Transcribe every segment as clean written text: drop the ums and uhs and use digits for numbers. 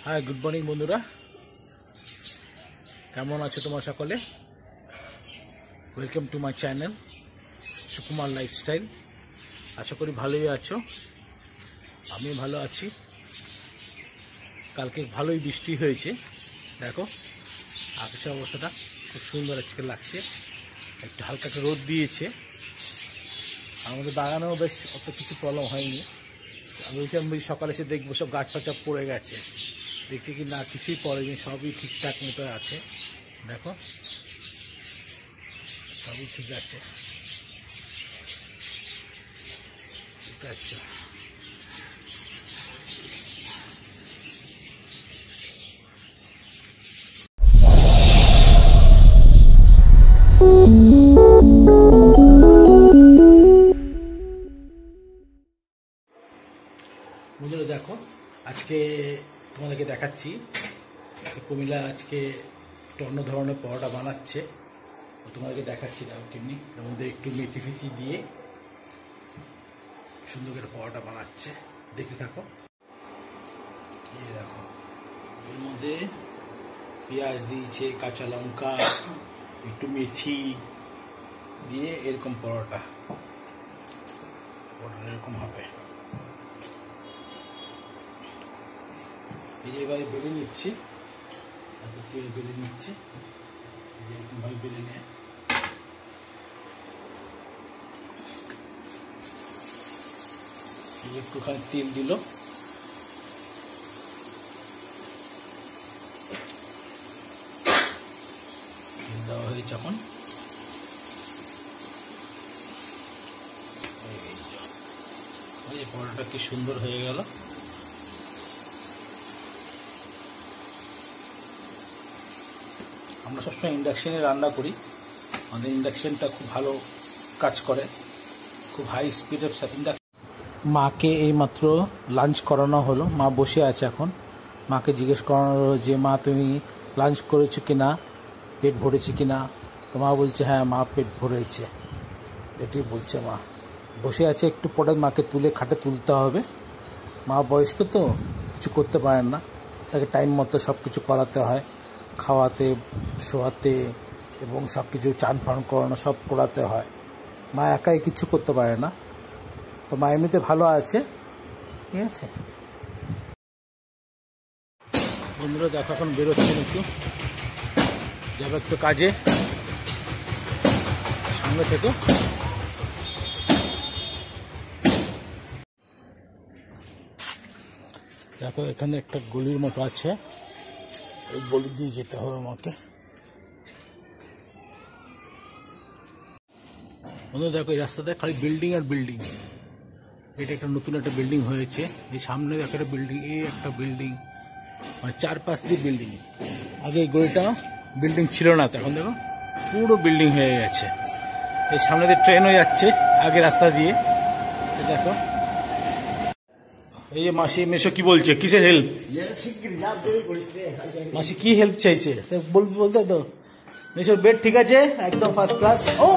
High, good morning বন্ধুরা, কেমন আছো তোমরা সকলে? Welcome to my channel Sukumar lifestyle. আশা করি ভালোই আছো, আমি ভালো আছি। কালকে ভালোই বৃষ্টি হয়েছে, দেখো আকাশের অবস্থাটা খুব সুন্দর আজকে লাগছে। একটু হালকা একটা রোদ দিয়েছে, আমাদের বাগানেও বেশ অত কিছু প্রবলেম হয়নি। আমি সকালে এসে দেখবো সব গাছ ফাঁচা পড়ে গেছে, দেখছি কি না কিছুই পড়েনি, সবই ঠিকঠাক মতো আছে। দেখো সবই ঠিক আছে, ঠিক আছে। বন্ধুরা দেখো, আজকে তোমাদেরকে দেখাচ্ছি প্রমিলা আজকে একটা অন্য ধরনের পরোটা বানাচ্ছে। তোমাদেরকে দেখাচ্ছি, দেখো কেমনি এর মধ্যে একটু মেথি ফেথি দিয়ে সুন্দর করে পরোটা বানাচ্ছে, দেখতে থাকো। এই দেখো এর মধ্যে পেঁয়াজ দিয়েছে, কাঁচা লঙ্কা, একটু মেথি দিয়ে এরকম পরোটা এরকম হবে। এই যে এভাবে বেলে নিচ্ছি, বেলে নিচ্ছি এরকম ভাবে বেলে নিয়ে একটুখানি তেল দিল, দেওয়া হয়েছে এখন। এই পরোটাটা কি সুন্দর হয়ে গেল। আমরা সবসময় ইন্ডাকশানে রান্না করি, আমাদের ইন্ডাকশানটা খুব ভালো কাজ করে, খুব হাই স্পিডের ইন্ডাকশান। মাকে এইমাত্র লাঞ্চ করানো হলো, মা বসে আছে এখন। মাকে জিজ্ঞেস করানো হলো যে মা তুমি লাঞ্চ করেছো কি না, পেট ভরেছে কি না? তো মা বলছে হ্যাঁ মা পেট ভরেছে, এটাই বলছে মা। বসে আছে, একটু পরে মাকে তুলে খাটে তুলতে হবে। মা বয়স্ক তো কিছু করতে পারেন না, তাকে টাইম মতো সব কিছু করাতে হয়, খাওয়াতে শোয়াতে এবং সব কিছু চান ফান করানো সব করাতে হয়। মা একাই কিছু করতে পারে না, তো মা এমনিতে ভালো আছে, ঠিক আছে। বন্ধুরা দেখো এখন বেরোচ্ছেন, একটু যাবে একটু কাজে, সঙ্গে থেকে। দেখো এখানে একটা গলির মতো আছে, এই গলি দিয়ে যেতে হবে আমাকে। বন্ধু দেখো এই রাস্তাতে খালি বিল্ডিং আর বিল্ডিং। এটা একটা নতুন একটা বিল্ডিং হয়েছে, এই সামনে একটা বিল্ডিং, এই একটা বিল্ডিং, মানে চারপাশ দিয়ে বিল্ডিং। আগে এই গলিটা বিল্ডিং ছিল না, তো এখন দেখো পুরো বিল্ডিং হয়ে গেছে। এই সামনে দিয়ে ট্রেনও যাচ্ছে আগে রাস্তা দিয়ে, দেখো। এই যে মাসি মেশো কি বলছে, কিসের হেল্প? মাসি কি হেল্প চাইছে বলতে তো। মেশোর বেড ঠিক আছে, একদম ফার্স্ট ক্লাস। ও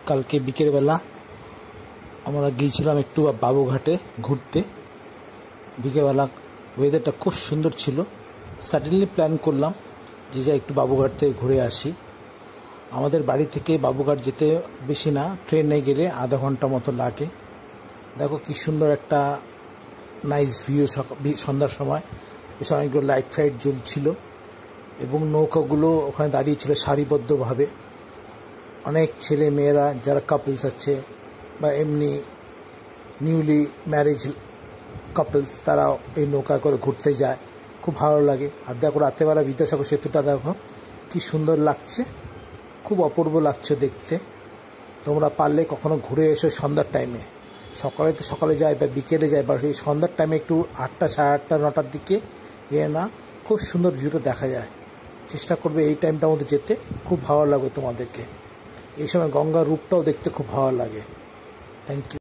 কালকে বিকেলবেলা আমরা গিয়েছিলাম একটু বাবুঘাটে ঘুরতে। বিকেলবেলা ওয়েদারটা খুব সুন্দর ছিল, সাডেনলি প্ল্যান করলাম যে যা একটু বাবুঘাট থেকে ঘুরে আসি। আমাদের বাড়ি থেকে বাবুঘাট যেতে বেশি না, ট্রেনে গেলে আধা ঘন্টা মতো লাগে। দেখো কি সুন্দর একটা নাইস ভিউ, সন্ধ্যার সময় বেশ অনেকগুলো লাইট ফাইট জ্বলছিল এবং নৌকাগুলো ওখানে দাঁড়িয়েছিল সারিবদ্ধভাবে। অনেক ছেলে মেয়েরা যারা কাপলস আছে বা এমনি নিউলি ম্যারেজ কাপলস, তারা এই নৌকা করে ঘুরতে যায়, খুব ভালো লাগে। আর দেখো রাতেরবেলা বিদ্যাসাগর সেতুটা দেখো কি সুন্দর লাগছে, খুব অপূর্ব লাগছে দেখতে। তোমরা পারলে কখনো ঘুরে এসো সন্ধ্যার টাইমে। সকালে তো সকালে যায় বা বিকেলে যায়, বা সেই সন্ধ্যার টাইমে একটু 8টা, 8:30, 9টার দিকে গিয়ে না খুব সুন্দর ভিউটা দেখা যায়। চেষ্টা করবে এই টাইমটার মধ্যে যেতে, খুব ভালো লাগবে তোমাদেরকে। এই সময় গঙ্গার রূপটাও দেখতে খুব ভালো লাগে। Thank you.